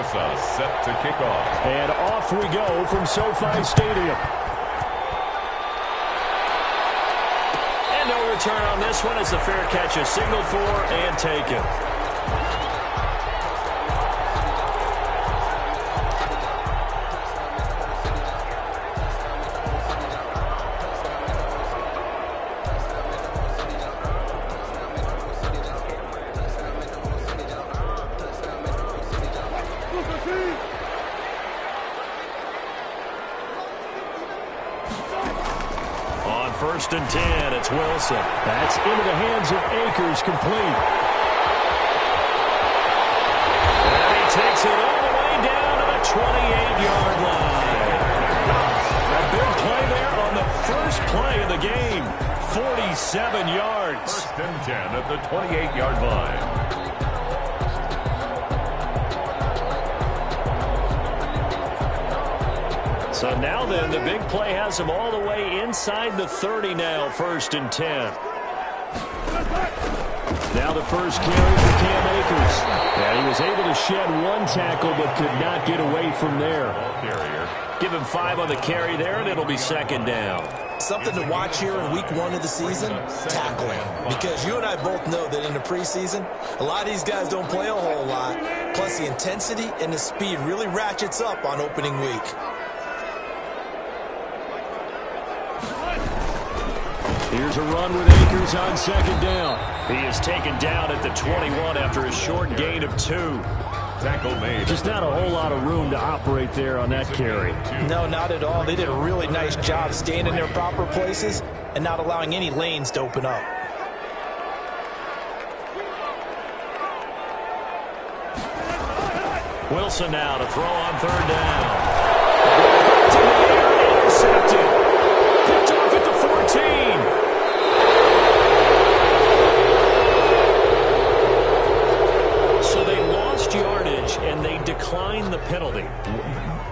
Bosa set to kick off. And off we go from SoFi Stadium. And no return on this one as the fair catch is signaled for and taken. First and 10, it's Wilson. That's into the hands of Akers, complete. And he takes it all the way down to the 28-yard line. A big play there on the first play of the game. 47 yards. First and 10 at the 28-yard line. So now then, the big play has him all the way inside the 30 now, first and 10. Now the first carry for Cam Akers. And he was able to shed one tackle but could not get away from there. Give him 5 on the carry there, and it'll be second down. Something to watch here in week 1 of the season, tackling. Because you and I both know that in the preseason, a lot of these guys don't play a whole lot. Plus the intensity and the speed really ratchets up on opening week. Here's a run with Akers on second down. He is taken down at the 21 after a short gain of 2. Tackle made. Just not a whole lot of room to operate there on that carry. No, not at all. They did a really nice job staying in their proper places and not allowing any lanes to open up. Wilson now to throw on third down. Intercepted. Picked off at the 14. Yardage, and they decline the penalty.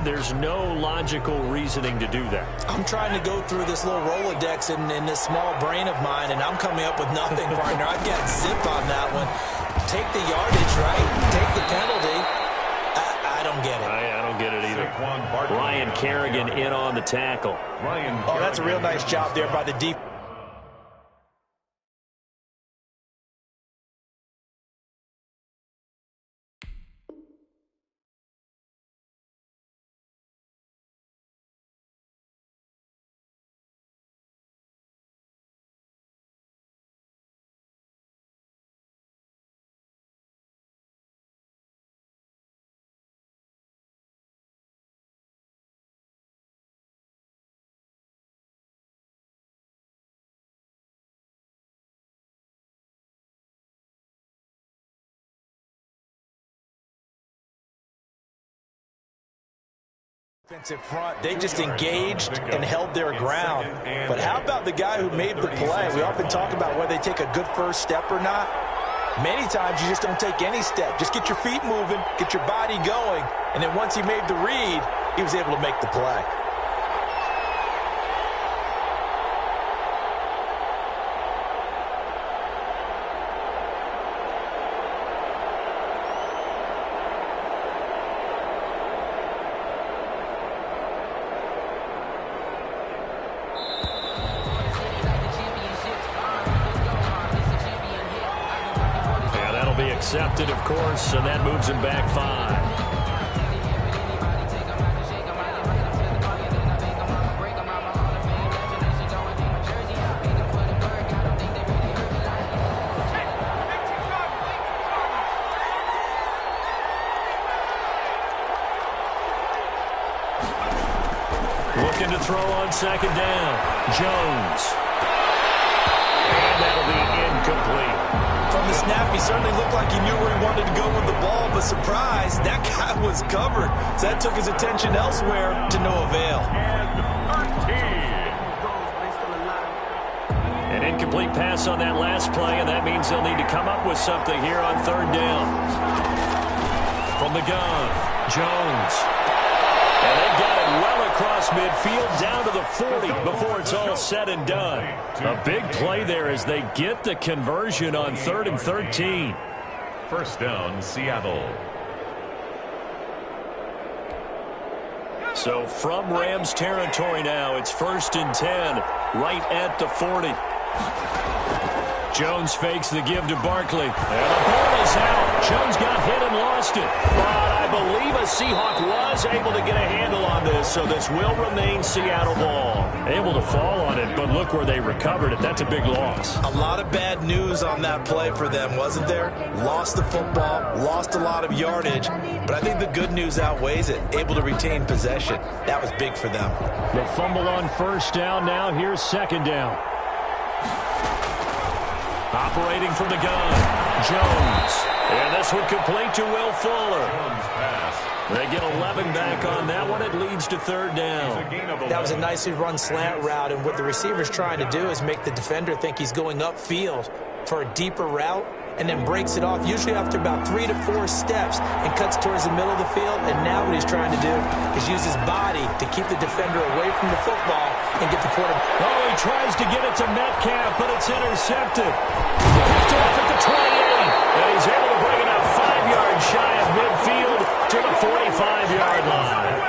There's no logical reasoning to do that. I'm trying to go through this little Rolodex in this small brain of mine, and I'm coming up with nothing, partner. I've got zip on that one. Take the yardage, right? Take the penalty. I don't get it. I don't get it either. Ryan Kerrigan in on the tackle. Oh, that's a real nice job there by the defense. Defensive front, they just engaged and held their ground. But how about the guy who made the play? We often talk about whether they take a good first step or not. Many times you just don't take any step. Just get your feet moving, get your body going, and then once he made the read, he was able to make the play. Accepted, of course, and that moves him back 5. Looking to throw on second down. Jones. And that'll be incomplete. From the snap, he certainly looked like he knew where he wanted to go with the ball, but surprise, that guy was covered. So that took his attention elsewhere to no avail. An incomplete pass on that last play, and that means they'll need to come up with something here on third down. From the gun, Jones. And they got it well across midfield down to the 40 before it's all said and done. A big play there as they get the conversion on 3rd and 13. First down, Seattle. So from Rams territory now, it's 1st and 10, right at the 40. Jones fakes the give to Barkley. And the ball is out. Jones got hit and lost it. But I believe a Seahawk was able to get a handle on this, so this will remain Seattle ball. Able to fall on it, but look where they recovered it. That's a big loss. A lot of bad news on that play for them, wasn't there? Lost the football, lost a lot of yardage, but I think the good news outweighs it. Able to retain possession. That was big for them. The fumble on 1st down. Now here's 2nd down. Operating from the gun, Jones. And this one complete to Will Fuller. They get 11 back on that one. It leads to 3rd down. That was a nicely run slant route, and what the receiver's trying to do is make the defender think he's going upfield for a deeper route, and then breaks it off, usually after about 3 to 4 steps, and cuts towards the middle of the field. And now what he's trying to do is use his body to keep the defender away from the football and get the quarterback. Oh, he tries to get it to Metcalf, but it's intercepted. Picked off at the 28, and he's able to bring it up 5 yards shy of midfield to the 45-yard line.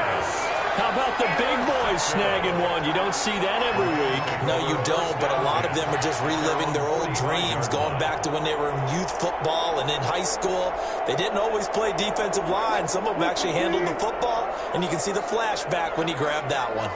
How about the big boys snagging one? You don't see that every week. No, you don't, but a lot of them are just reliving their old dreams, going back to when they were in youth football and in high school. They didn't always play defensive line. Some of them actually handled the football, and you can see the flashback when he grabbed that one.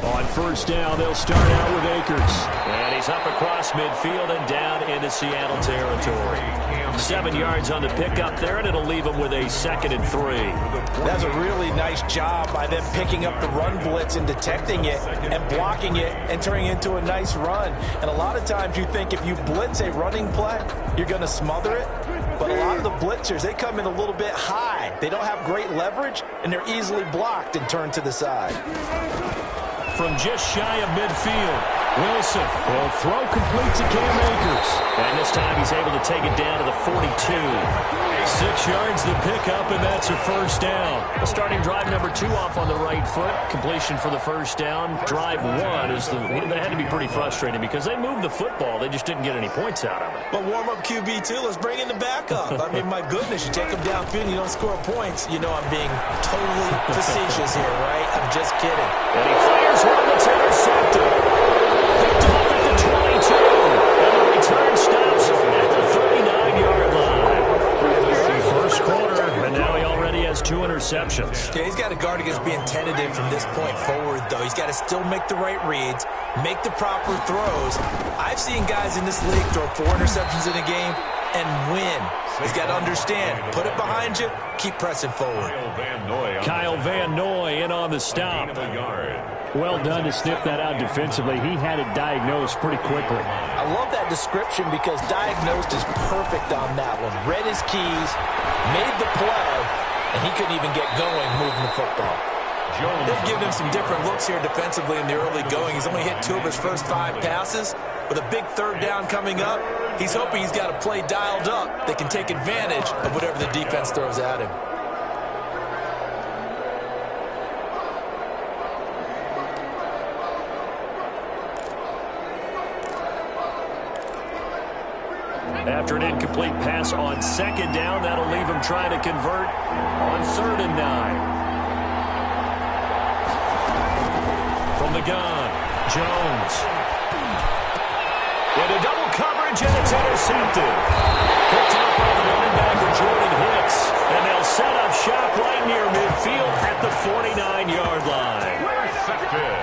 On 1st down, they'll start out with Akers. And he's up across midfield and down into Seattle territory. 7 yards on the pickup there, and it'll leave him with a 2nd and 3. That's a really nice job by them picking up the run blitz and detecting it and blocking it and turning it into a nice run. And a lot of times you think if you blitz a running play, you're going to smother it. But a lot of the blitzers, they come in a little bit high. They don't have great leverage, and they're easily blocked and turned to the side. From just shy of midfield, Wilson will throw complete to Cam Akers. And this time he's able to take it down to the 42. 6 yards the pickup, and that's a 1st down. Starting drive number 2 off on the right foot. Completion for the 1st down. Drive 1 is that had to be pretty frustrating because they moved the football. They just didn't get any points out of it. But warm-up QB, too. Let's bring in the backup. I mean, my goodness, you take them downfield and you don't score points. You know I'm being totally facetious here, right? I'm just kidding. And he fires one that's intercepted. Picked off at the 22. And the return stops at the 39-yard line. First quarter, and now he already has 2 interceptions. Yeah, he's got to guard against being tentative from this point forward, though. He's got to still make the right reads, make the proper throws. I've seen guys in this league throw 4 interceptions in a game and win. He's got to understand, put it behind you, keep pressing forward. Kyle Van Noy in on the stop. Well done to sniff that out defensively. He had it diagnosed pretty quickly. I love that description because diagnosed is perfect on that one. Read his keys, made the play, and he couldn't even get going moving the football. They've given him some different looks here defensively in the early going. He's only hit 2 of his first 5 passes. With a big 3rd down coming up, he's hoping he's got a play dialed up that can take advantage of whatever the defense throws at him. After an incomplete pass on 2nd down, that'll leave him trying to convert on 3rd and 9. From the gun, Jones. Into double coverage, and it's intercepted. Picked up by the running back of Jordan Hicks. And they'll set up shop right near midfield at the 49-yard line.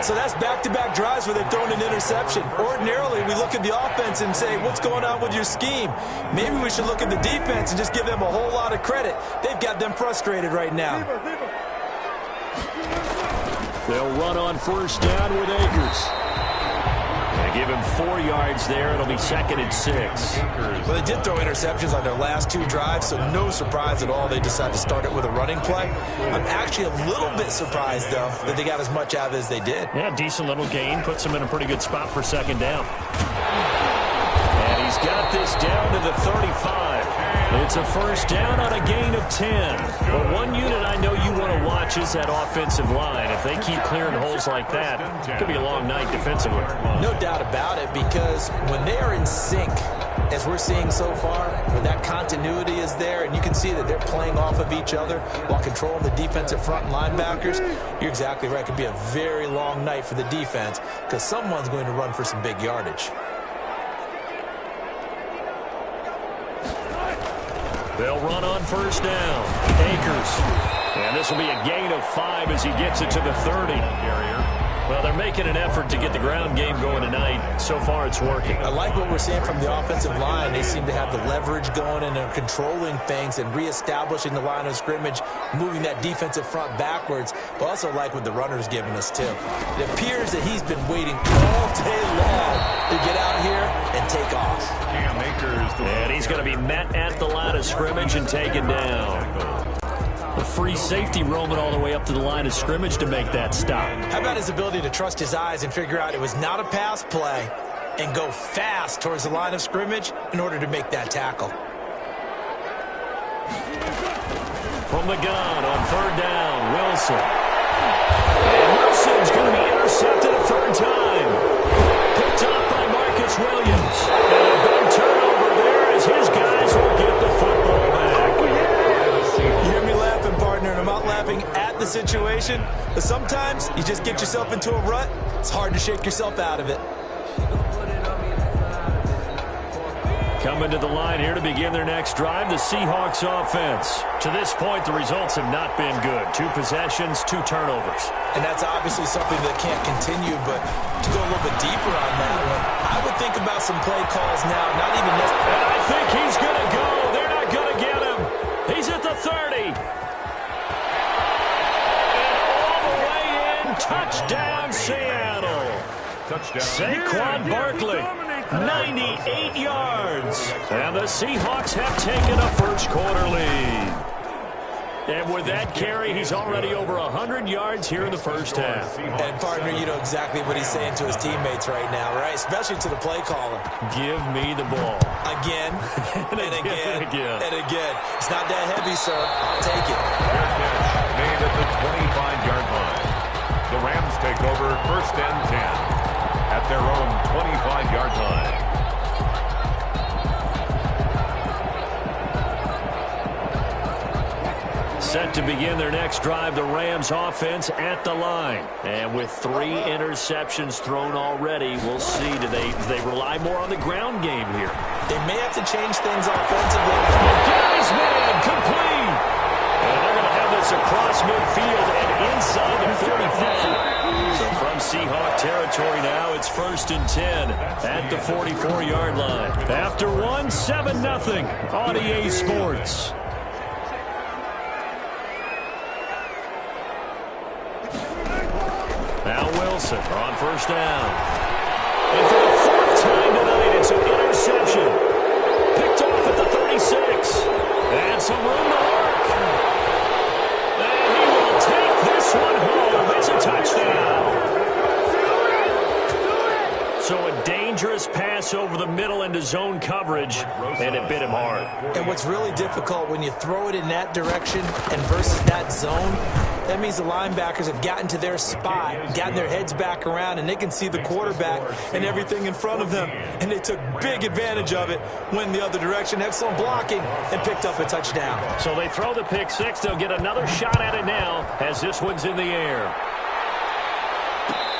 So that's back-to-back drives where they've thrown an interception. Ordinarily, we look at the offense and say, what's going on with your scheme? Maybe we should look at the defense and just give them a whole lot of credit. They've got them frustrated right now. They'll run on 1st down with Akers. They give him 4 yards there. It'll be 2nd and 6. Well, they did throw interceptions on their last 2 drives, so no surprise at all they decided to start it with a running play. I'm actually a little bit surprised, though, that they got as much out of it as they did. Yeah, decent little gain. Puts them in a pretty good spot for 2nd down. And he's got this down to the 35. It's a 1st down on a gain of 10. But one unit I know you want to watch is that offensive line. If they keep clearing holes like that, it could be a long night defensively. No doubt about it, because when they are in sync, as we're seeing so far, where that continuity is there, and you can see that they're playing off of each other while controlling the defensive front and linebackers, you're exactly right. It could be a very long night for the defense because someone's going to run for some big yardage. They'll run on first down. Akers. And this will be a gain of 5 as he gets it to the 30. Well, they're making an effort to get the ground game going tonight. So far, it's working. I like what we're seeing from the offensive line. They seem to have the leverage going and are controlling things and reestablishing the line of scrimmage, moving that defensive front backwards. But also like what the runner's giving us, too. It appears that he's been waiting all day long to get out here and take off. And he's going to be met at the line of scrimmage and taken down. A free safety roaming all the way up to the line of scrimmage to make that stop. How about his ability to trust his eyes and figure out it was not a pass play and go fast towards the line of scrimmage in order to make that tackle? From the gun on third down, Wilson. And Wilson's going to be intercepted a third time. Picked up by Marcus Williams. And a big turnover there as his guys will get the football back. You hear me laughing, partner, and I'm not laughing at the situation, but sometimes you just get yourself into a rut. It's hard to shake yourself out of it. Coming to the line here to begin their next drive, the Seahawks offense. To this point, the results have not been good. 2 possessions, 2 turnovers. And that's obviously something that can't continue, but to go a little bit deeper on that one, I would think about some play calls now, not even necessarily. And I think he's going to go. They're not going to get him. He's at the 30. And all the way in, touchdown Seattle. Saquon Barkley, 98 yards. And the Seahawks have taken a first-quarter lead. And with that carry, he's already over 100 yards here in the first half. And, partner, you know exactly what he's saying to his teammates right now, right? Especially to the play caller. Give me the ball. Again, and again, and again. It's not that heavy, sir. I'll take it. Made at the 25-yard line. The Rams take over first and 10 at their own 25-yard line. Set to begin their next drive, the Rams offense at the line. And with 3 interceptions thrown already, we'll see. Do they rely more on the ground game here? They may have to change things offensively. Guy's man, complete. And they're going to have this across midfield and inside the 45. So from Seahawk territory now, it's first and 10 at the 44-yard line. After 1, 7-0 on EA Sports. Now Wilson on first down. And for the 4th time tonight, it's an interception. Picked off at the 36. And some room to work. And he will take this one home. It's a touchdown. So a dangerous pass over the middle into zone coverage, and it bit him hard. And what's really difficult when you throw it in that direction and versus that zone, that means the linebackers have gotten to their spot, gotten their heads back around, and they can see the quarterback and everything in front of them. And they took big advantage of it, went the other direction, excellent blocking, and picked up a touchdown. So they throw the pick 6. They'll get another shot at it now as this one's in the air.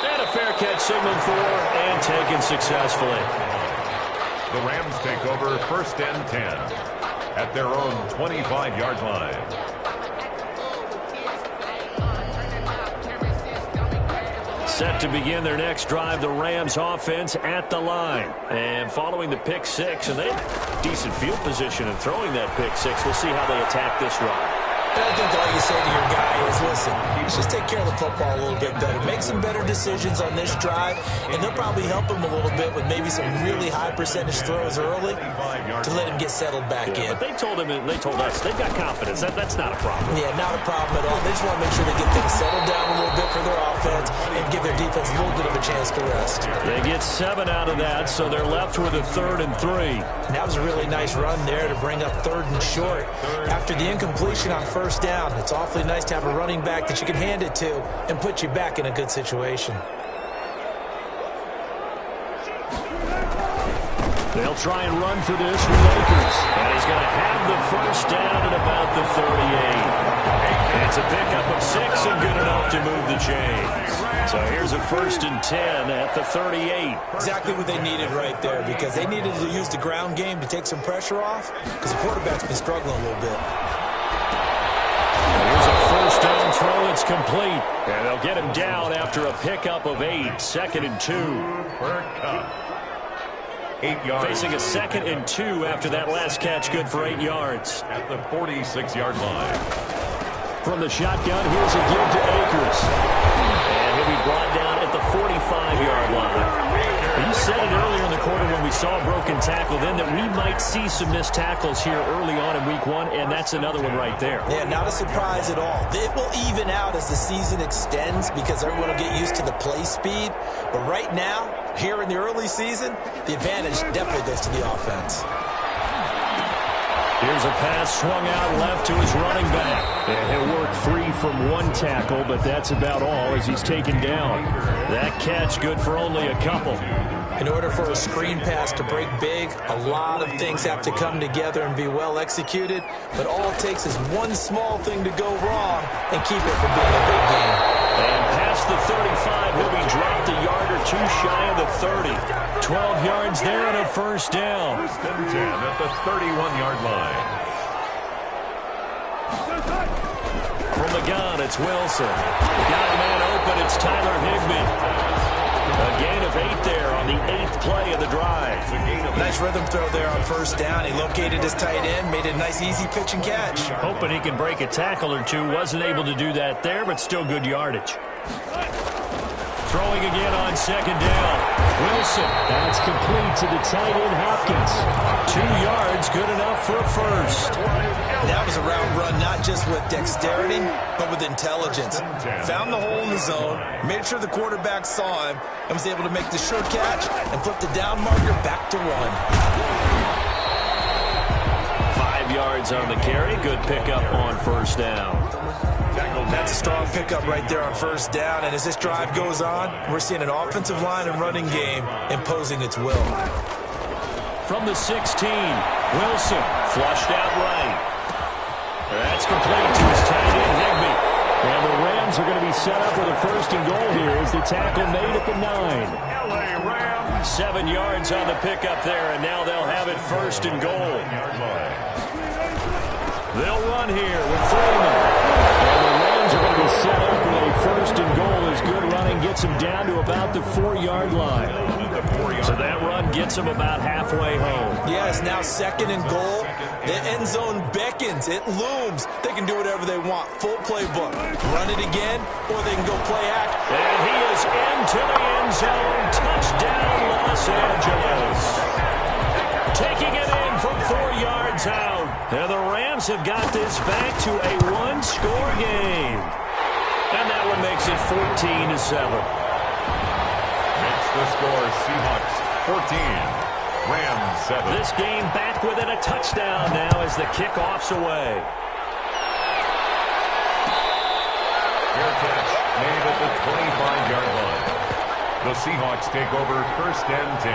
And a fair catch signaled for and taken successfully. The Rams take over first and 10 at their own 25-yard line. Set to begin their next drive, the Rams offense at the line. And following the pick 6, and they have decent field position in throwing that pick 6. We'll see how they attack this run. And I think all you say to your guy is, listen, let's just take care of the football a little bit better. Make some better decisions on this drive, and they'll probably help him a little bit with maybe some really high percentage throws early to let him get settled back in. But they told us they've got confidence. That's not a problem. Yeah, not a problem at all. They just want to make sure they get things settled down a little bit for their offense and give their defense a little bit of a chance to rest. They get 7 out of that, so they're left with a 3rd and 3. And that was a really nice run there to bring up 3rd and short. After the incompletion on first down, it's awfully nice to have a running back that you can hand it to and put you back in a good situation. They'll try and run for this with Akers. And he's going to have the first down at about the 38. It's a pickup of 6 and good enough to move the chains. So here's a 1st and 10 at the 38. Exactly what they needed right there, because they needed to use the ground game to take some pressure off, because the quarterback's been struggling a little bit. Here's a first down throw. It's complete. And they'll get him down after a pickup of 8. 2nd and 2. 8 yards. Facing a 2nd and 2 after that last catch, good for 8 yards. At the 46-yard line. From the shotgun, here's a give to Akers. And he'll be brought down at the 45-yard line. You said it earlier in the quarter when we saw a broken tackle then that we might see some missed tackles here early on in week 1, and that's another one right there. Yeah, not a surprise at all. It will even out as the season extends because everyone will get used to the play speed. But right now, here in the early season, the advantage definitely goes to the offense. Here's a pass swung out left to his running back. And he'll work 3 from 1 tackle, but that's about all as he's taken down. That catch good for only a couple. In order for a screen pass to break big, a lot of things have to come together and be well executed. But all it takes is one small thing to go wrong and keep it from being a big game. And past the 35, he'll be dropped a yard or 2 shy of the 30. 12 yards there and a first down. 1st and 10 at the 31-yard line. From the gun, it's Wilson. Got a man open, it's Tyler Higbee. A gain of 8 there on the 8th play of the drive. Nice rhythm throw there on 1st down. He located his tight end, made a nice easy pitch and catch. Hoping he can break a tackle or 2. Wasn't able to do that there, but still good yardage. Throwing again on 2nd down. Wilson. That's complete to the tight end, Hopkins. 2 yards, good enough for a first. That was a route run not just with dexterity, but with intelligence. Found the hole in the zone, made sure the quarterback saw him, and was able to make the sure catch and flip the down marker back to 1. 5 yards on the carry. Good pickup on 1st down. That's a strong pickup right there on 1st down, and as this drive goes on, we're seeing an offensive line and running game imposing its will. From the 16, Wilson flushed out right. That's complete to his tight end, Higbee. And the Rams are going to be set up with a 1st and goal here as the tackle made at the 9. 7 yards on the pickup there, and now they'll have it 1st and goal. They'll run here with Freeman. And the Rams are going to be set up with a 1st and goal as good running gets them down to about the 4-yard line. So that run gets them about halfway home. Yeah, it's now 2nd and goal. The end zone beckons. It looms. They can do whatever they want. Full playbook. Run it again, or they can go play act. And he is into the end zone. Touchdown, Los Angeles. Taking it in from 4 yards out. And the Rams have got this back to a 1-score game. And that one makes it 14-7. The score, Seahawks 14, Rams 7. This game back within a touchdown now as the kickoff's away. Fair catch made at the 25-yard line. The Seahawks take over 1st and 10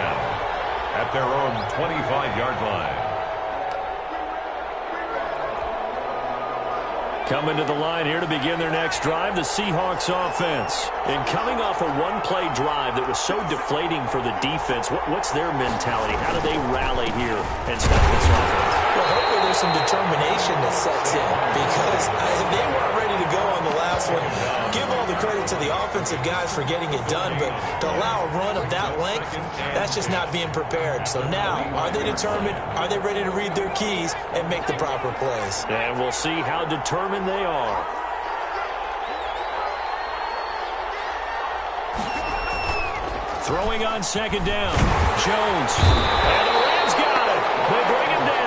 at their own 25-yard line. Coming to the line here to begin their next drive, the Seahawks offense. And coming off a one-play drive that was so deflating for the defense, what's their mentality? How do they rally here and stop this offense? Well, hopefully there's some determination that sets in because they weren't ready to go on the last one. Give all the credit to the offensive guys for getting it done, but to allow a run of that length, that's just not being prepared. So now, are they determined? Are they ready to read their keys and make the proper plays? And we'll see how determined they are. Throwing on 2nd down. Jones. And the Rams got it. They bring him down.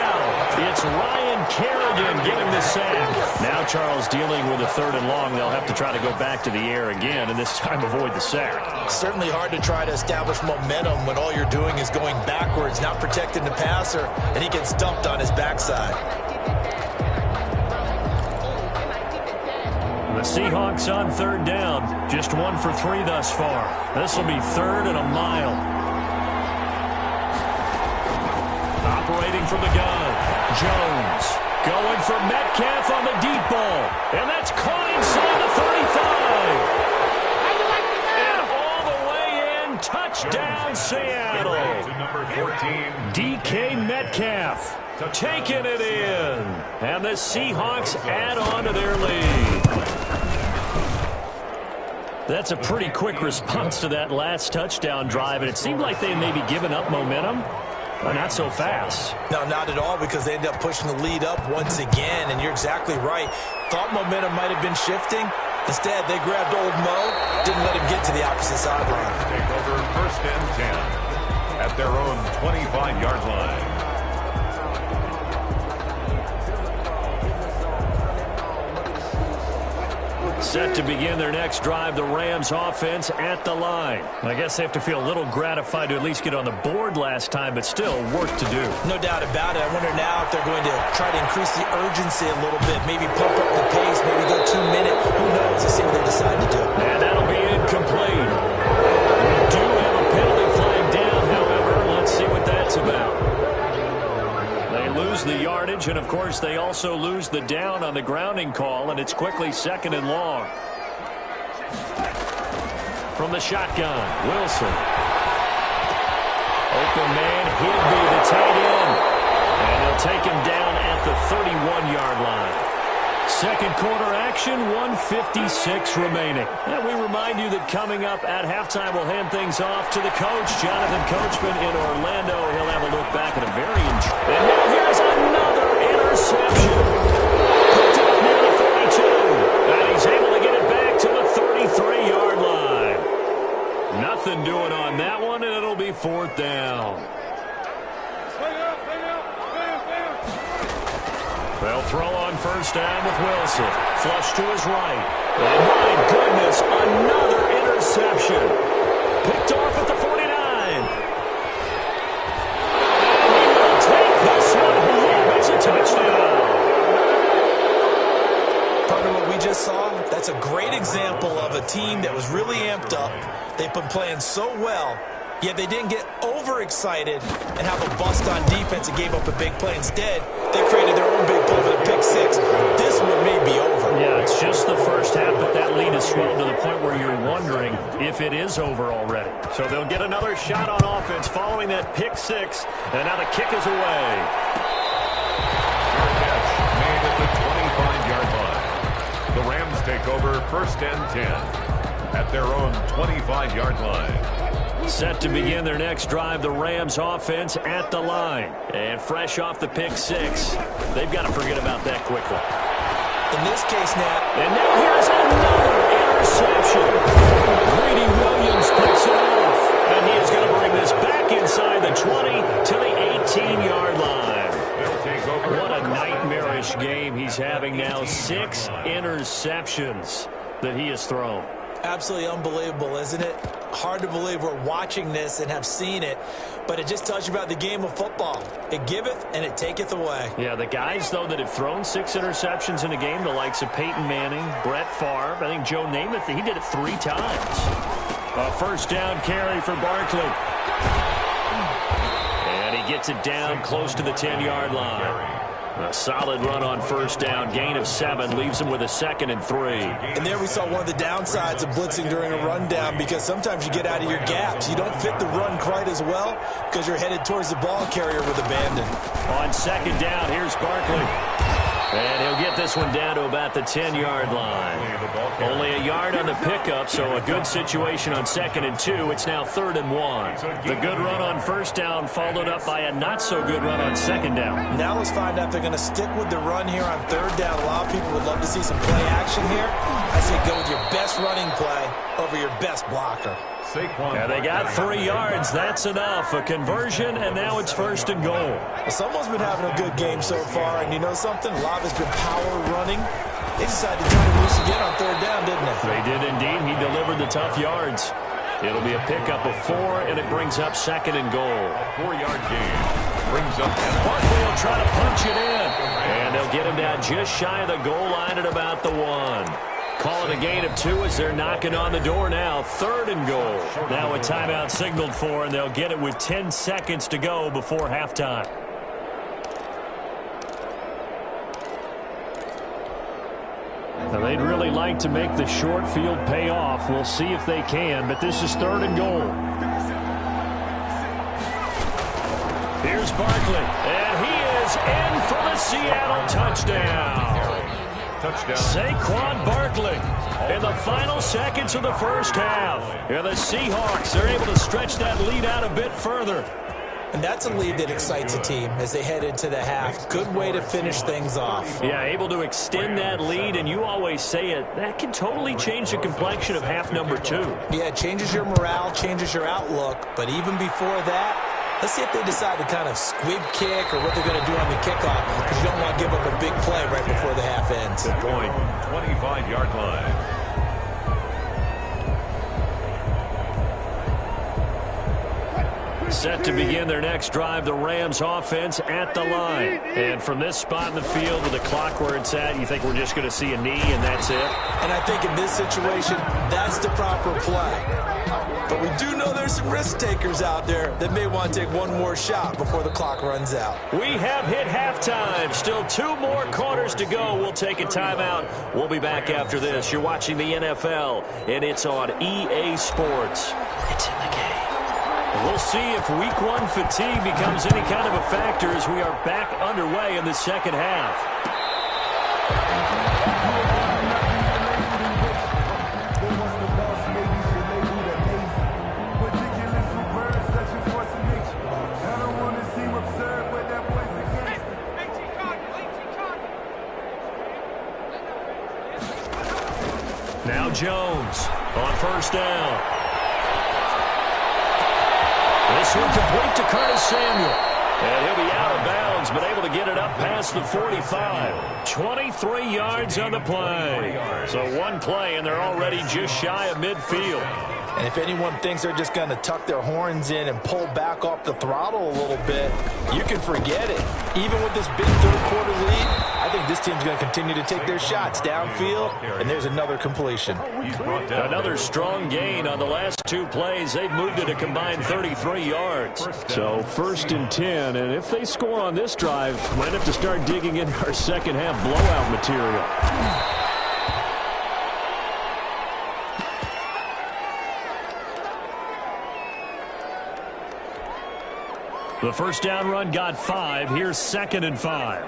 It's Ryan Kerrigan getting the sack. Now Charles dealing with a 3rd and long. They'll have to try to go back to the air again, and this time avoid the sack. Certainly hard to try to establish momentum when all you're doing is going backwards, not protecting the passer, and he gets dumped on his backside. The Seahawks on 3rd down. Just 1 for 3 thus far. This will be 3rd and a mile. Operating from the gun. Jones going for Metcalf on the deep ball. And that's caught inside the 35. And all the way in. Touchdown, Seattle. DK Metcalf taking it in. And the Seahawks add on to their lead. That's a pretty quick response to that last touchdown drive, and it seemed like they may be giving up momentum. But not so fast. No, not at all, because they ended up pushing the lead up once again, and you're exactly right. Thought momentum might have been shifting. Instead, they grabbed old Mo, didn't let him get to the opposite sideline. Take over 1st and 10 at their own 25-yard line. Set to begin their next drive, the Rams offense at the line. I guess they have to feel a little gratified to at least get on the board last time, but still work to do. No doubt about it. I wonder now if they're going to try to increase the urgency a little bit, maybe pump up the pace, maybe go 2 minutes. Who knows? Let's see what they decide to do. And that'll be incomplete. We do have a penalty flag down, however. Let's see what that's about. They lose the yardage, and of course they also lose the down on the grounding call, and it's quickly 2nd and long. From the shotgun, Wilson. Open man, Higby, the tight end. And they'll take him down at the 31-yard line. Second quarter action, 1:56 remaining. And we remind you that coming up at halftime, we'll hand things off to the coach, Jonathan Coachman in Orlando. He'll have a look back at a very And now here's another interception. Picked up near the 42. And he's able to get it back to the 33-yard line. Nothing doing on that one, and it'll be 4th down. They'll throw on 1st down with Wilson. Flush to his right. And my goodness, another interception. Picked off at the 49. And he will take this one home. It's a touchdown. Part of what we just saw, that's a great example of a team that was really amped up. They've been playing so well, yet they didn't get overexcited and have a bust on defense and gave up a big play. Instead, they created their own big play with a pick 6. This one may be over. Yeah, it's just the first half, but that lead has swelled to the point where you're wondering if it is over already. So they'll get another shot on offense following that pick 6, and now the kick is away. Catch made at the 25-yard line. The Rams take over 1st and 10 at their own 25-yard line. Set to begin their next drive, the Rams offense at the line. And fresh off the pick 6, they've got to forget about that quickly. In this case, Nat. And now here's another interception. Greedy Williams picks it off. And he is going to bring this back inside the 20 to the 18-yard line. What a nightmarish game he's having now. 6 interceptions that he has thrown. Absolutely unbelievable, isn't it? Hard to believe we're watching this and have seen it, but it just tells you about the game of football. It giveth and it taketh away. Yeah, the guys, though, that have thrown 6 interceptions in a game, the likes of Peyton Manning, Brett Favre, I think Joe Namath, he did it 3 times. A 1st down carry for Barkley. And he gets it down close to the 10-yard line. A solid run on 1st down. Gain of 7 leaves him with a 2nd and 3. And there we saw one of the downsides of blitzing during a rundown, because sometimes you get out of your gaps. You don't fit the run quite as well because you're headed towards the ball carrier with abandon. On 2nd down, here's Barkley. And he'll get this one down to about the 10-yard line. Only a yard on the pickup, so a good situation on 2nd and 2. It's now 3rd and 1. The good run on 1st down followed up by a not-so-good run on 2nd down. Now let's find out if they're going to stick with the run here on 3rd down. A lot of people would love to see some play action here. I say go with your best running play over your best blocker. Yeah, they got 3 yards. That's enough. A conversion, and now it's 1st and goal. Well, someone's been having a good game so far, and you know something? A lot of it's been power running. They decided to turn it loose again on 3rd down, didn't they? They did indeed. He delivered the tough yards. It'll be a pickup of 4, and it brings up 2nd and goal. A 4-yard gain brings up. Barkley will try to punch it in. And they'll get him down just shy of the goal line at about the 1. Call it a gain of 2 as they're knocking on the door now. 3rd and goal. Now a timeout signaled for, and they'll get it with 10 seconds to go before halftime. Now, they'd really like to make the short field pay off. We'll see if they can, but this is 3rd and goal. Here's Barkley, and he is in for the Seattle touchdown. Saquon Barkley in the final seconds of the first half. And the Seahawks are able to stretch that lead out a bit further. And that's a lead that excites a team as they head into the half. Good way to finish things off. Yeah, able to extend that lead, and you always say it, that can totally change the complexion of half number 2. Yeah, it changes your morale, changes your outlook. But even before that, let's see if they decide to kind of squib kick or what they're going to do on the kickoff, because you don't want to give up a big play right before the half ends. Good point. 25-yard line. Set to begin their next drive, the Rams offense at the line. And from this spot in the field with the clock where it's at, you think we're just going to see a knee and that's it? And I think in this situation, that's the proper play. But we do know there's some risk takers out there that may want to take one more shot before the clock runs out. We have hit halftime. Still 2 more quarters to go. We'll take a timeout. We'll be back after this. You're watching the NFL, and it's on EA Sports. It's in the game. We'll see if Week 1 fatigue becomes any kind of a factor as we are back underway in the second half. Now Jones on first down. This one complete to Curtis Samuel. And he'll be out of bounds, but able to get it up past the 45. 23 yards on the play. So one play, and they're already just shy of midfield. And if anyone thinks they're just going to tuck their horns in and pull back off the throttle a little bit, you can forget it. Even with this big third-quarter lead, I think this team's going to continue to take their shots downfield, and there's another completion. Another strong gain on the last 2 plays. They've moved it a combined 33 yards. So 1st and 10, and if they score on this drive, might have to start digging into our second-half blowout material. The first down run got 5. Here's 2nd and 5.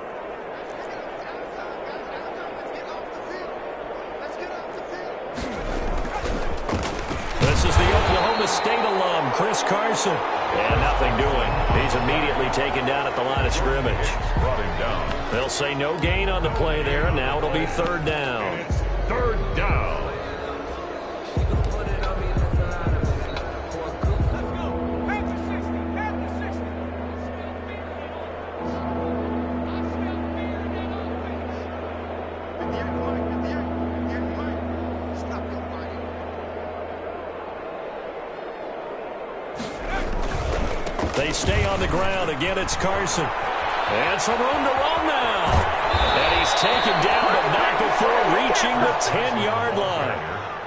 This is the Oklahoma State alum, Chris Carson. And nothing doing. He's immediately taken down at the line of scrimmage. Brought him down. They'll say no gain on the play there, and now it'll be 3rd down. It's 3rd down. They stay on the ground. Again, it's Carson. And some room to run now. And he's taken down, but not before reaching the 10-yard line.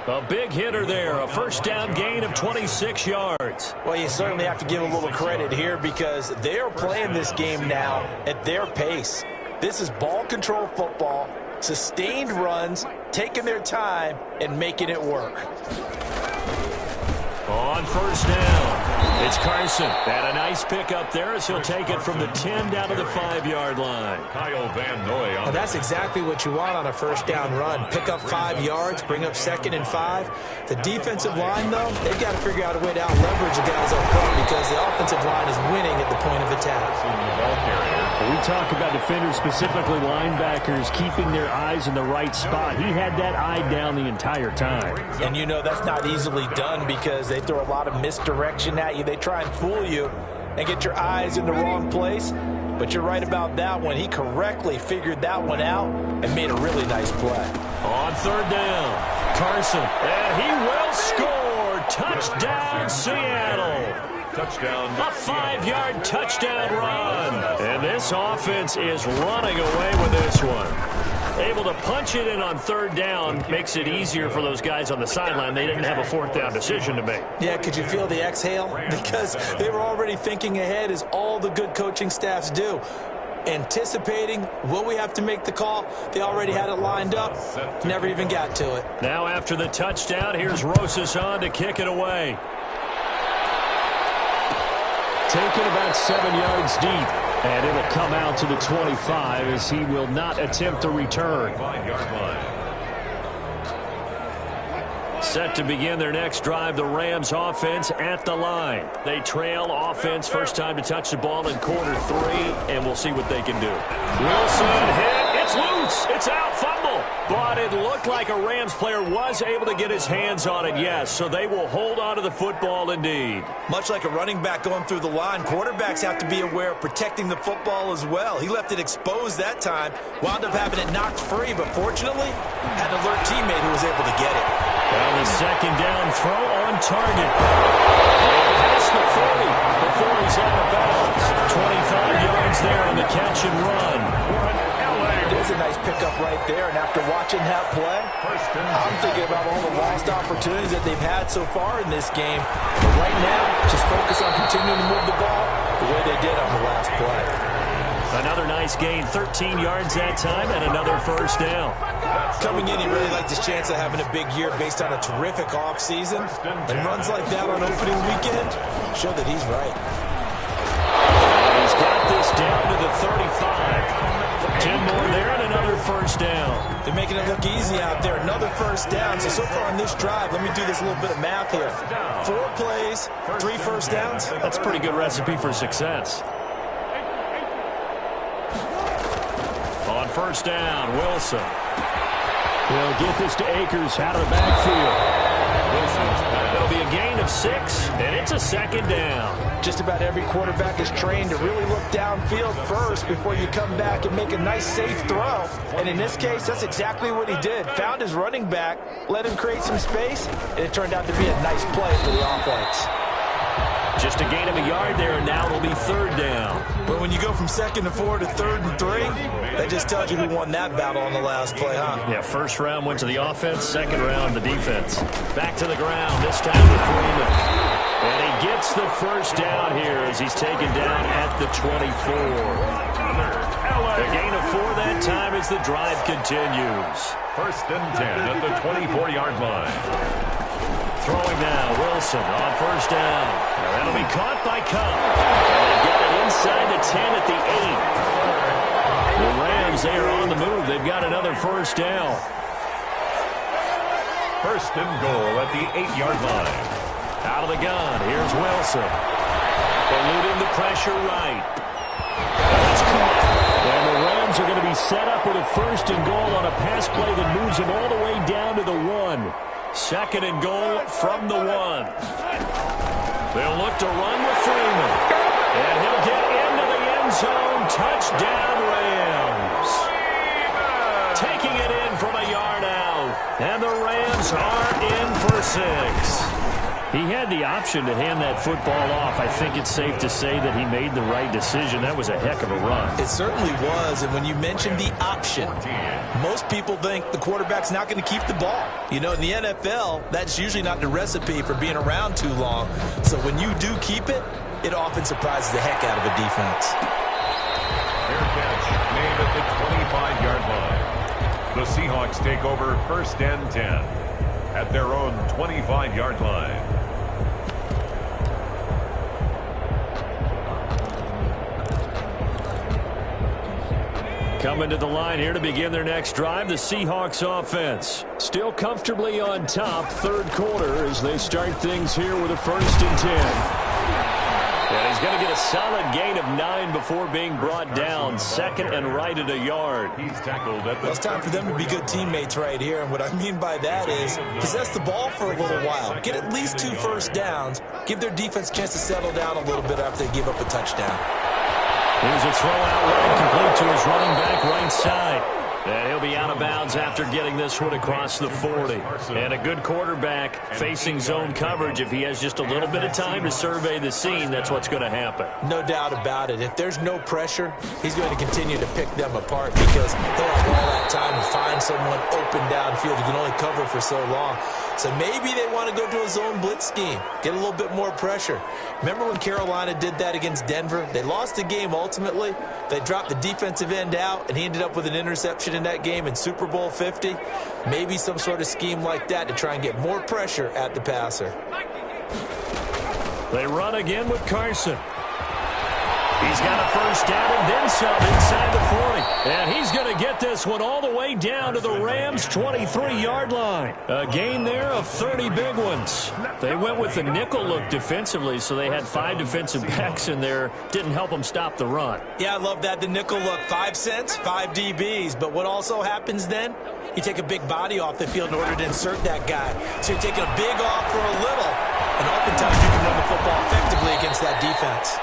A big hitter there. A first down gain of 26 yards. Well, you certainly have to give a little credit here because they are playing this game now at their pace. This is ball control football, sustained runs, taking their time, and making it work. On first down, it's Carson. And a nice pick up there as he'll take it from the 10 down to the 5-yard line. Kyle Van Noy. Well, that's exactly what you want on a first down run. Pick up 5 yards, bring up 2nd and 5. The defensive line, though, they've got to figure out a way to out-leverage the guys up front because the offensive line is winning at the point of attack. We talk about defenders, specifically linebackers, keeping their eyes in the right spot. He had that eye down the entire time. And you know that's not easily done because they throw a lot of misdirection at you. They try and fool you and get your eyes in the wrong place. But you're right about that one. He correctly figured that one out and made a really nice play. On 3rd down, Carson, and he will score. Touchdown, Seattle. Touchdown. A 5-yard touchdown run. And this offense is running away with this one. Able to punch it in on 3rd down makes it easier for those guys on the sideline. They didn't have a 4th down decision to make. Yeah, could you feel the exhale? Because they were already thinking ahead as all the good coaching staffs do. anticipating, will we have to make the call? They already had it lined up, never even got to it. Now after the touchdown, here's Rosas on to kick it away. Taken about 7 yards deep. And it'll come out to the 25 as he will not attempt a return. Set to begin their next drive, the Rams offense at the line. They trail offense, first time to touch the ball in quarter 3, and we'll see what they can do. Wilson hit, it's loose, it's out, fumble. But it looked like a Rams player was able to get his hands on it, yes, so they will hold on to the football indeed. Much like a running back going through the line, quarterbacks have to be aware of protecting the football as well. He left it exposed that time, wound up having it knocked free, but fortunately had an alert teammate who was able to get it. Well, the second down throw on target. Past the 40 before he's out of bounds. 25 yards there on the catch and run. There's a nice pickup right there, and after watching that play, I'm thinking about all the lost opportunities that they've had so far in this game. But right now, just focus on continuing to move the ball the way they did on the last play. Another nice gain, 13 yards that time, and another first down. Coming in, he really liked his chance of having a big year based on a terrific offseason. And runs like that on opening weekend show that he's right. He's got this down to the 35. 10 more there and another first down. They're making it look easy out there. Another first down. So far on this drive, let me do this little bit of math here. 4 plays, 3 first downs. That's a pretty good recipe for success. On first down, Wilson. He'll get this to Akers out of the backfield. There'll be a gain of 6, and it's a second down. Just about every quarterback is trained to really look downfield first before you come back and make a nice, safe throw. And in this case, that's exactly what he did. Found his running back, let him create some space, and it turned out to be a nice play for the offense. Just a gain of a yard there, and now it'll be third down. But when you go from 2nd and 4 to 3rd and 3, that just tells you who won that battle on the last play, huh? Yeah, first round went to the offense, second round the defense. Back to the ground, this time to Freeman. And he gets the first down here as he's taken down at the 24. A gain of 4 that time as the drive continues. First and 10 at the 24-yard line. Throwing now, Wilson on first down. Now that'll be caught by Cup. And they've got it inside the 10 at the 8. The Rams, they are on the move. They've got another first down. First and goal at the 8-yard line. Out of the gun, here's Wilson. Eluding the pressure right. That's caught. And the Rams are going to be set up with a first and goal on a pass play that moves them all the way down to the 1. Second and goal from the 1. They'll look to run with Freeman. And he'll get into the end zone. Touchdown, Rams. Taking it in from a yard out. And the Rams are in for 6. He had the option to hand that football off. I think it's safe to say that he made the right decision. That was a heck of a run. It certainly was, and when you mentioned the option, most people think the quarterback's not going to keep the ball. You know, in the NFL, that's usually not the recipe for being around too long. So when you do keep it, it often surprises the heck out of a defense. Fair catch made at the 25-yard line. The Seahawks take over first and 10 at their own 25-yard line. Coming to the line here to begin their next drive, the Seahawks offense. Still comfortably on top, third quarter, as they start things here with a first and 10. And he's going to get a solid gain of 9 before being brought down. Second and right at a yard. He's tackled at the... Well, it's time for them to be good teammates right here. And what I mean by that is possess the ball for a little while. Get at least 2 first downs. Give their defense a chance to settle down a little bit after they give up a touchdown. Here's a throw out right, complete to his running back right side. And he'll be out of bounds after getting this one across the 40. And a good quarterback facing zone coverage. If he has just a little bit of time to survey the scene, that's what's going to happen. No doubt about it. If there's no pressure, he's going to continue to pick them apart because he'll have all that time to find someone open downfield. He can only cover for so long. So maybe they want to go to a zone blitz scheme, get a little bit more pressure. Remember when Carolina did that against Denver? They lost the game ultimately. They dropped the defensive end out, and he ended up with an interception in that game in Super Bowl 50. Maybe some sort of scheme like that to try and get more pressure at the passer. They run again with Carson. He's got a first down and then some inside the 40. And he's going to get this one all the way down to the Rams' 23-yard line. A gain there of 30 big ones. They went with the nickel look defensively, so they had 5 defensive backs in there. Didn't help them stop the run. Yeah, I love that. The nickel look, 5 cents, 5 DBs. But what also happens then? You take a big body off the field in order to insert that guy. So you're taking a big off for a little. And oftentimes you can run the football effectively against that defense.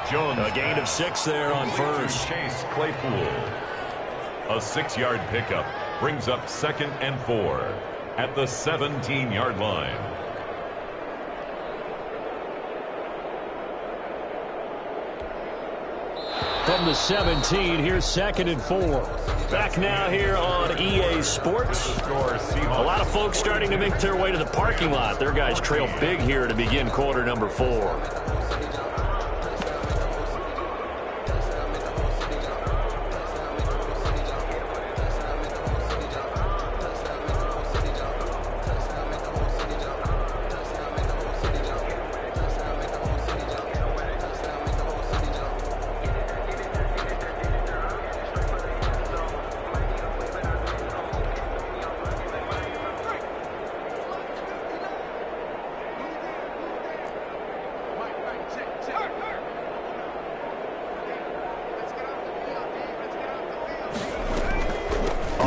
Jones. A gain of 6 there on first. Chase Claypool. A 6-yard pickup brings up 2nd and 4 at the 17-yard line. From the 17, here's 2nd and 4. Back now here on EA Sports. A lot of folks starting to make their way to the parking lot. Their guys trail big here to begin quarter number 4.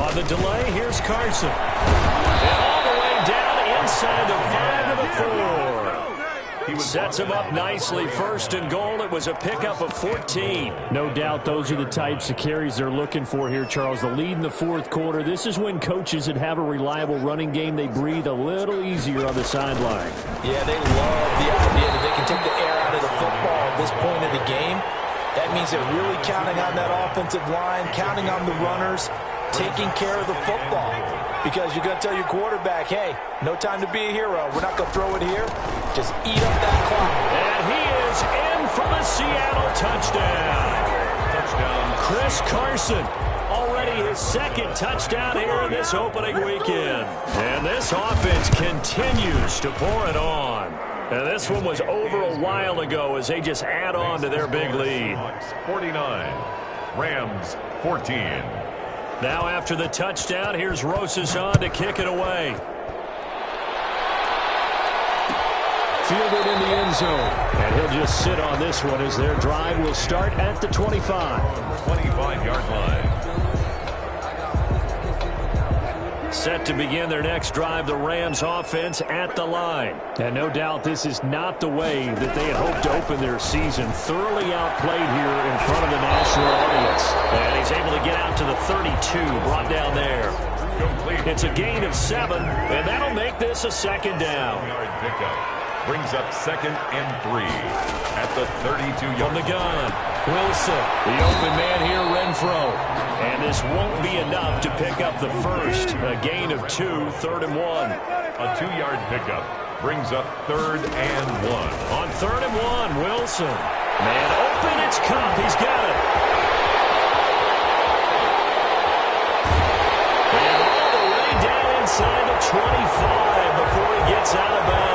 The delay, here's Carson. And all the way down inside the 5 to the 4. Sets him up nicely. 1st and goal. It was a pickup of 14. No doubt those are the types of carries they're looking for here, Charles. The lead in the 4th quarter. This is when coaches that have a reliable running game, they breathe a little easier on the sideline. Yeah, they love the idea that they can take the air out of the football at this point of the game. That means they're really counting on that offensive line, counting on the runners, taking care of the football, because you're going to tell your quarterback, hey, no time to be a hero. We're not going to throw it here. Just eat up that clock. And he is in for the Seattle touchdown. Chris Carson, already his 2nd touchdown here in this opening weekend. And this offense continues to pour it on. And this one was over a while ago as they just add on to their big lead. 49, Rams 14. Now after the touchdown, here's Rosas on to kick it away. Fielded in the end zone. And he'll just sit on this one as their drive will start at the 25. 25-yard line. Set to begin their next drive, the Rams offense at the line. And no doubt this is not the way that they had hoped to open their season. Thoroughly outplayed here in front of the national audience. And he's able to get out to the 32, brought down there. Complete. It's a gain of 7, and that'll make this a 2nd down. Yard pickup brings up 2nd and 3 at the 32-yard line. From the gun, Wilson, the open man here, Renfro. And this won't be enough to pick up the first. A gain of 2, 3rd and 1. A 2-yard pickup brings up 3rd and 1. On 3rd and 1, Wilson. Man open, it's Cup. He's got it. And all the way down inside the 25 before he gets out of bounds.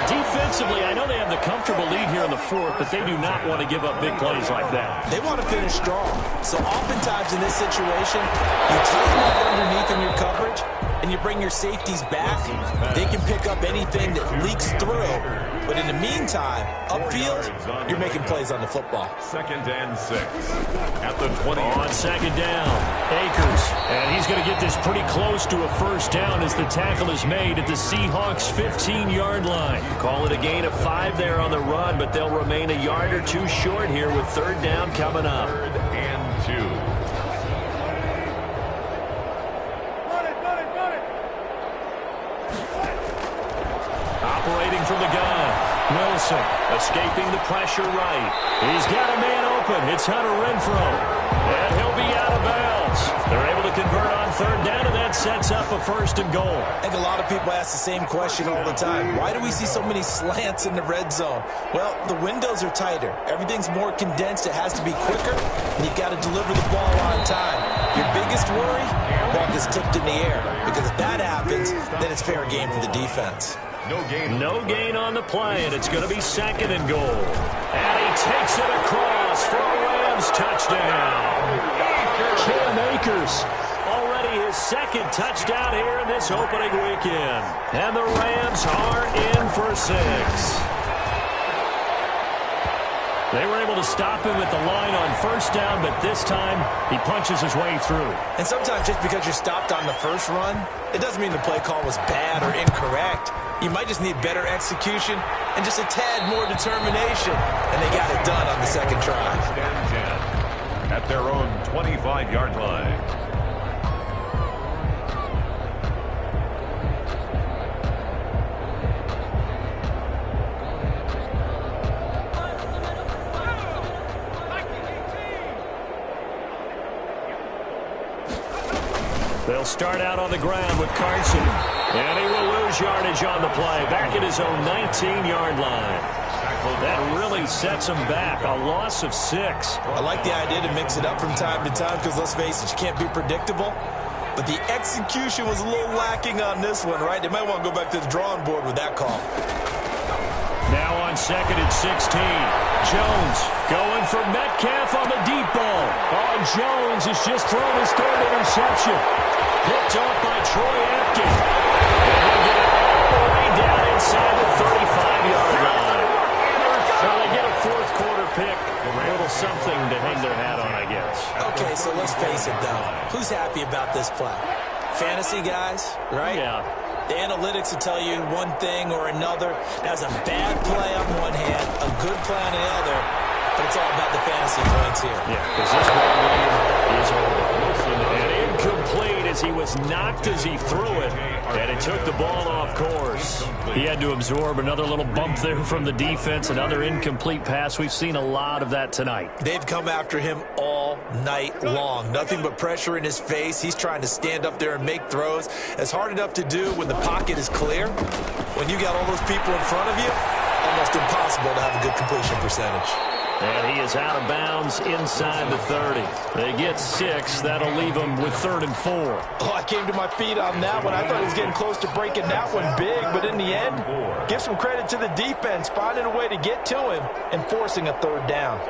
Defensively, I know they have the comfortable lead here in the 4th, but they do not want to give up big plays like that. They want to finish strong. So oftentimes in this situation, you tighten up underneath in your coverage, and you bring your safeties back. They can pick up anything that leaks through. But in the meantime, upfield, you're making plays on the football. 2nd and 6 at the 20. On 2nd down, Akers. And he's going to get this pretty close to a first down as the tackle is made at the Seahawks' 15-yard line. Call it a gain of 5 there on the run, but they'll remain a yard or 2 short here with 3rd down coming up. 3rd and 2. Operating from the gun, Wilson escaping the pressure right. He's got a man open. It's Hunter Renfro. And he'll be out of bounds. They're able to convert on third down, and that sets up a 1st and goal. I think a lot of people ask the same question all the time. Why do we see so many slants in the red zone? Well, the windows are tighter. Everything's more condensed. It has to be quicker, and you've got to deliver the ball on time. Your biggest worry? Ball gets tipped in the air, because if that happens, then it's fair game for the defense. No gain on the play, and it's going to be 2nd and goal. And he takes it across for a Rams touchdown. Cam Akers, already his 2nd touchdown here in this opening weekend. And the Rams are in for 6. They were able to stop him at the line on 1st down, but this time he punches his way through. And sometimes just because you're stopped on the first run, it doesn't mean the play call was bad or incorrect. You might just need better execution and just a tad more determination. And they got it done on the 2nd try. At their own 25-yard line. They'll start out on the ground with Carson. And he will lose yardage on the play. Back at his own 19-yard line. That really sets him back. A loss of 6. I like the idea to mix it up from time to time because, let's face it, you can't be predictable. But the execution was a little lacking on this one, right? They might want to go back to the drawing board with that call. Now on 2nd and 16. Jones going for Metcalf on the deep ball. Oh, Jones has just thrown his 3rd interception. Picked off by Troy Apke. And he'll get it all the way down inside the 35-yard line. So they get a 4th quarter pick. A little something to hang their hat on, I guess. Okay, so let's face it, though. Who's happy about this play? Fantasy guys, right? Yeah. The analytics will tell you one thing or another. That's a bad play on one hand, a good play on the other, but it's all about the fantasy points here. Yeah, because this ball game is over. And incomplete as he was knocked as he threw it, and it took the ball off course. He had to absorb another little bump there from the defense, another incomplete pass. We've seen a lot of that tonight. They've come after him all night long. Nothing but pressure in his face. He's trying to stand up there and make throws. It's hard enough to do when the pocket is clear. When you got all those people in front of you, almost impossible to have a good completion percentage. And he is out of bounds inside the 30. They get 6. That'll leave them with 3rd and 4. Oh, I came to my feet on that one. I thought he was getting close to breaking that one big, but in the end, give some credit to the defense, finding a way to get to him and forcing a 3rd down.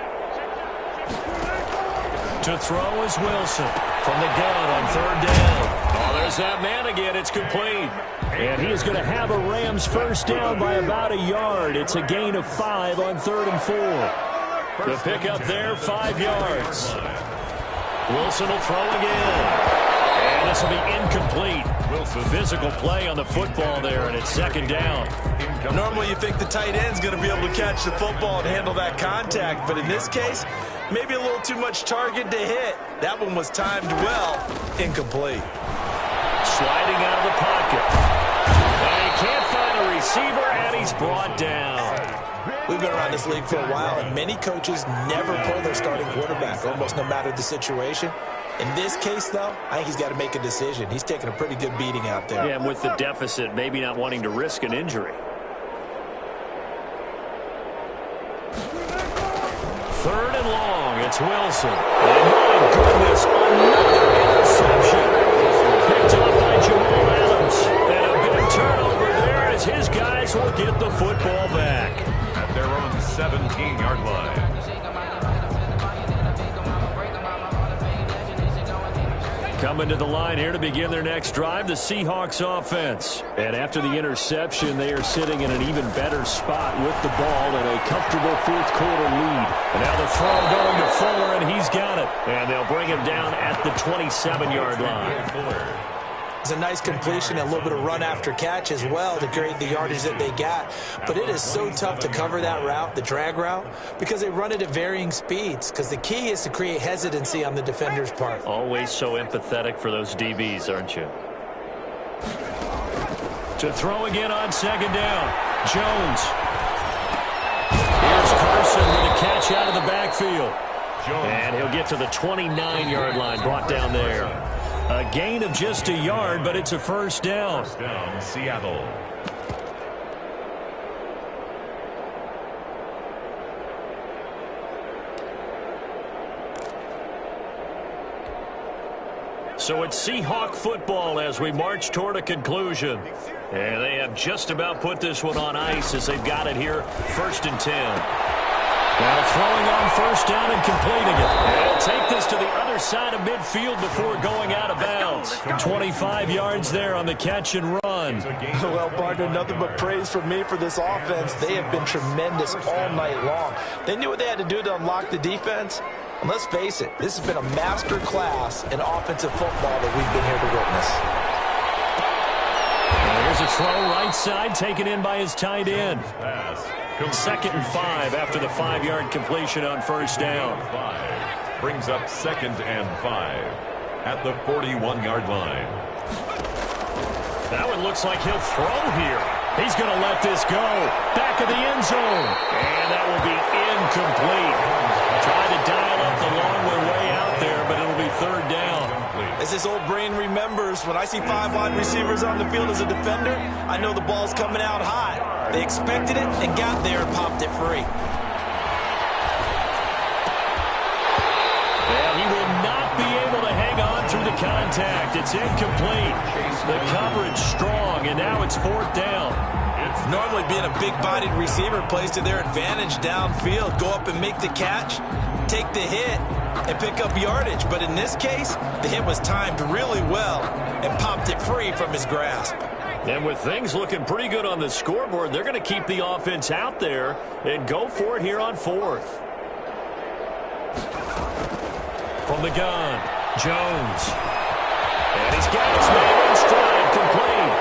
To throw is Wilson from the gun on 3rd down. Oh, there's that man again. It's complete. And he is going to have a Rams 1st down by about a yard. It's a gain of 5 on 3rd and 4. The pickup there, 5 yards. Wilson will throw again. And this will be incomplete. Physical play on the football there, and it's 2nd down. Normally you think the tight end's going to be able to catch the football and handle that contact, but in this case, maybe a little too much target to hit. That one was timed well. Incomplete. Sliding out of the pocket. And he can't find a receiver, and he's brought down. We've been around this league for a while, and many coaches never pull their starting quarterback, almost no matter the situation. In this case, though, I think he's got to make a decision. He's taking a pretty good beating out there. Yeah, and with the deficit, maybe not wanting to risk an injury. 3rd and long, it's Wilson. And my goodness, another interception. Picked up by Jamal Adams. And a big turnover there as his guys will get the football back. At their own 17-yard line. Coming to the line here to begin their next drive, the Seahawks offense. And after the interception, they are sitting in an even better spot with the ball and a comfortable 4th quarter lead. And now the throw going to Fuller, and he's got it. And they'll bring him down at the 27-yard line. It's a nice completion and a little bit of run after catch as well to create the yardage that they got. But it is so tough to cover that route, the drag route, because they run it at varying speeds. Because the key is to create hesitancy on the defender's part. Always so empathetic for those DBs, aren't you? To throw again on 2nd down. Jones. Here's Carson with a catch out of the backfield. And he'll get to the 29-yard line, brought down there. A gain of just a yard, but it's a first down. First down, Seattle. So it's Seahawk football as we march toward a conclusion. And they have just about put this one on ice as they've got it here, 1st and 10. Now throwing on first down and completing it. They'll take this to the other side of midfield before going out of bounds. 25 yards there on the catch and run. Well, partner, nothing but praise from me for this offense. They have been tremendous all night long. They knew what they had to do to unlock the defense. And let's face it, this has been a master class in offensive football that we've been here to witness. Here's a throw right side taken in by his tight end. 2nd and 5 after the 5-yard completion on first down. Brings up 2nd and 5 at the 41-yard line. That one looks like he'll throw here. He's going to let this go. Back of the end zone. And that will be incomplete. Tried to dial up the long way out there, but it'll be 3rd down. As his old brain remembers, when I see 5 wide receivers on the field as a defender, I know the ball's coming out high. They expected it and got there and popped it free. And he will not be able to hang on through the contact. It's incomplete. The coverage strong, and now it's 4th down. Normally being a big-bodied receiver plays to their advantage downfield. Go up and make the catch, take the hit, and pick up yardage. But in this case, the hit was timed really well and popped it free from his grasp. And with things looking pretty good on the scoreboard, they're going to keep the offense out there and go for it here on 4th. From the gun, Jones. And he's got his man in stride, complete.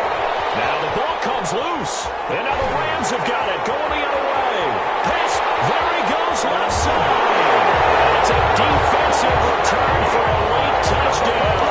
Now the ball comes loose. And now the Rams have got it, going the other way. Pass, there he goes, left side. It's a defensive return for a late touchdown.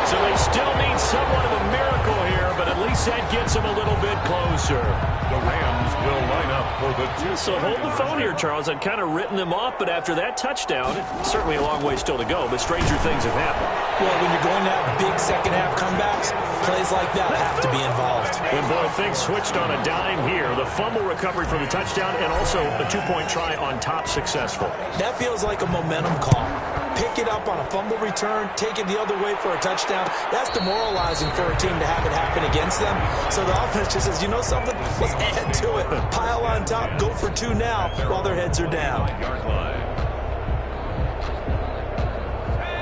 So they still need somewhat of a miracle here, but at least that gets them a little bit closer. The Rams will line up for the 2. So hold the phone here, Charles. I'd kind of written them off, but after that touchdown, certainly a long way still to go, but stranger things have happened. Well, when you're going to have big second-half comebacks, plays like that have to be involved. And boy, things switched on a dime here. The fumble recovery for the touchdown and also a 2-point try on top successful. That feels like a momentum call. Pick it up on a fumble return, take it the other way for a touchdown. That's demoralizing for a team to have it happen against them. So the offense just says, you know something? Let's add to it. Pile on top, go for 2 now while their heads are down.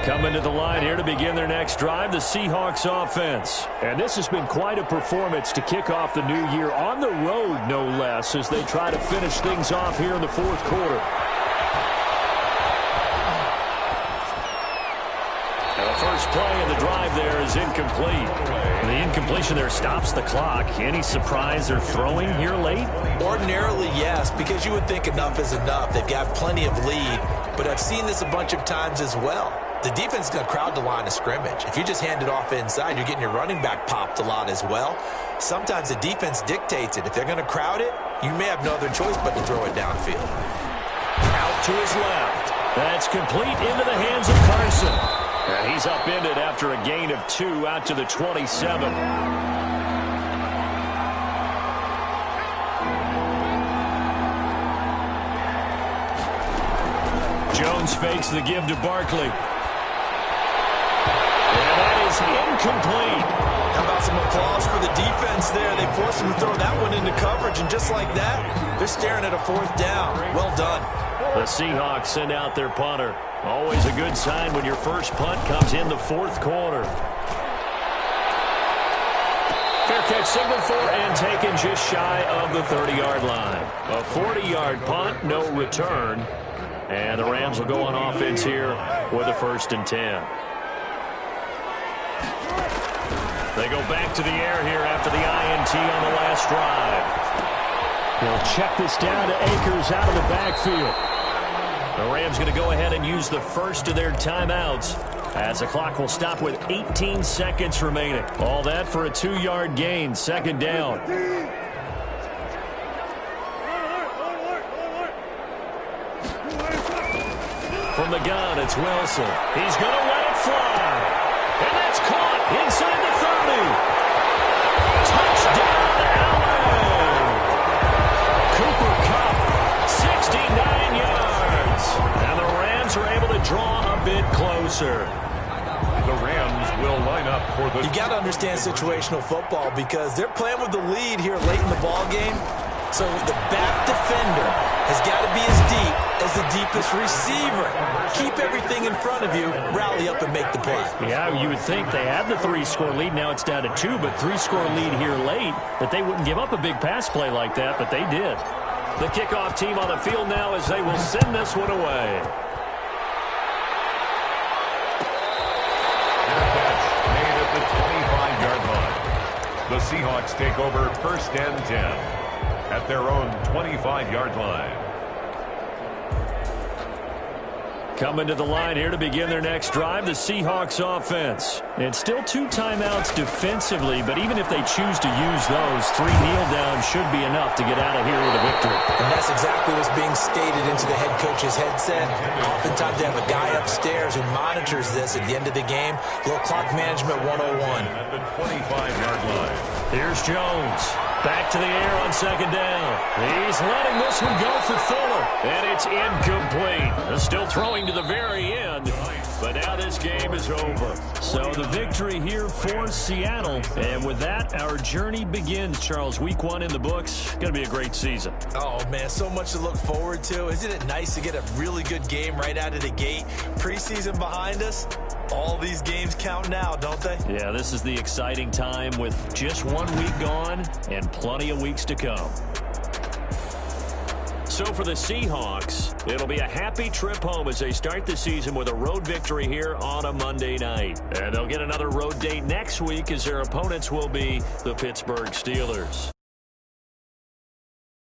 Coming to the line here to begin their next drive, the Seahawks offense. And this has been quite a performance to kick off the new year on the road, no less, as they try to finish things off here in the 4th quarter. First play of the drive there is incomplete. And the incompletion there stops the clock. Any surprise they're throwing here late? Ordinarily, yes, because you would think enough is enough. They've got plenty of lead, but I've seen this a bunch of times as well. The defense is going to crowd the line of scrimmage. If you just hand it off inside, you're getting your running back popped a lot as well. Sometimes the defense dictates it. If they're going to crowd it, you may have no other choice but to throw it downfield. Out to his left. That's complete into the hands of Carson. And he's upended after a gain of 2 out to the 27. Jones fakes the give to Barkley. And that is incomplete. How about some applause for the defense there? They forced him to throw that one into coverage, and just like that, they're staring at a 4th down. Well done. The Seahawks send out their punter. Always a good sign when your first punt comes in the 4th quarter. Fair catch signaled for and taken just shy of the 30-yard line. A 40-yard punt, no return. And the Rams will go on offense here with a 1st and 10. They go back to the air here after the INT on the last drive. They'll check this down to Akers out of the backfield. The Rams going to go ahead and use the first of their timeouts as the clock will stop with 18 seconds remaining. All that for a 2-yard gain, 2nd down. From the gun, it's Wilson. He's going to let it fly. And that's caught inside the 30. Touchdown, Allen. Cooper Kupp, 69 yards. And the Rams are able to draw a bit closer. The Rams will line up for the... You got to understand situational football because they're playing with the lead here late in the ball game. So the back defender has got to be as deep as the deepest receiver. Keep everything in front of you, rally up and make the play. Yeah, you would think they had the 3-score lead. Now it's down to 2, but 3-score lead here late, that they wouldn't give up a big pass play like that, but they did. The kickoff team on the field now as they will send this one away. Made at the 25-yard line. The Seahawks take over 1st and 10 at their own 25-yard line. Coming to the line here to begin their next drive, the Seahawks offense. And still 2 timeouts defensively, but even if they choose to use those, 3 kneel downs should be enough to get out of here with a victory. And that's exactly what's being stated into the head coach's headset. Oftentimes they have a guy upstairs who monitors this at the end of the game. Little clock management 101. At the 25-yard line. Here's Jones. Back to the air on 2nd down. He's letting this one go for Fuller. And it's incomplete. Still throwing to the very end. But now this game is over. So the victory here for Seattle. And with that, our journey begins, Charles. Week 1 in the books. Going to be a great season. Oh, man, so much to look forward to. Isn't it nice to get a really good game right out of the gate? Preseason behind us. All these games count now, don't they? Yeah, this is the exciting time with just 1 week gone and plenty of weeks to come. So for the Seahawks, it'll be a happy trip home as they start the season with a road victory here on a Monday night. And they'll get another road date next week as their opponents will be the Pittsburgh Steelers.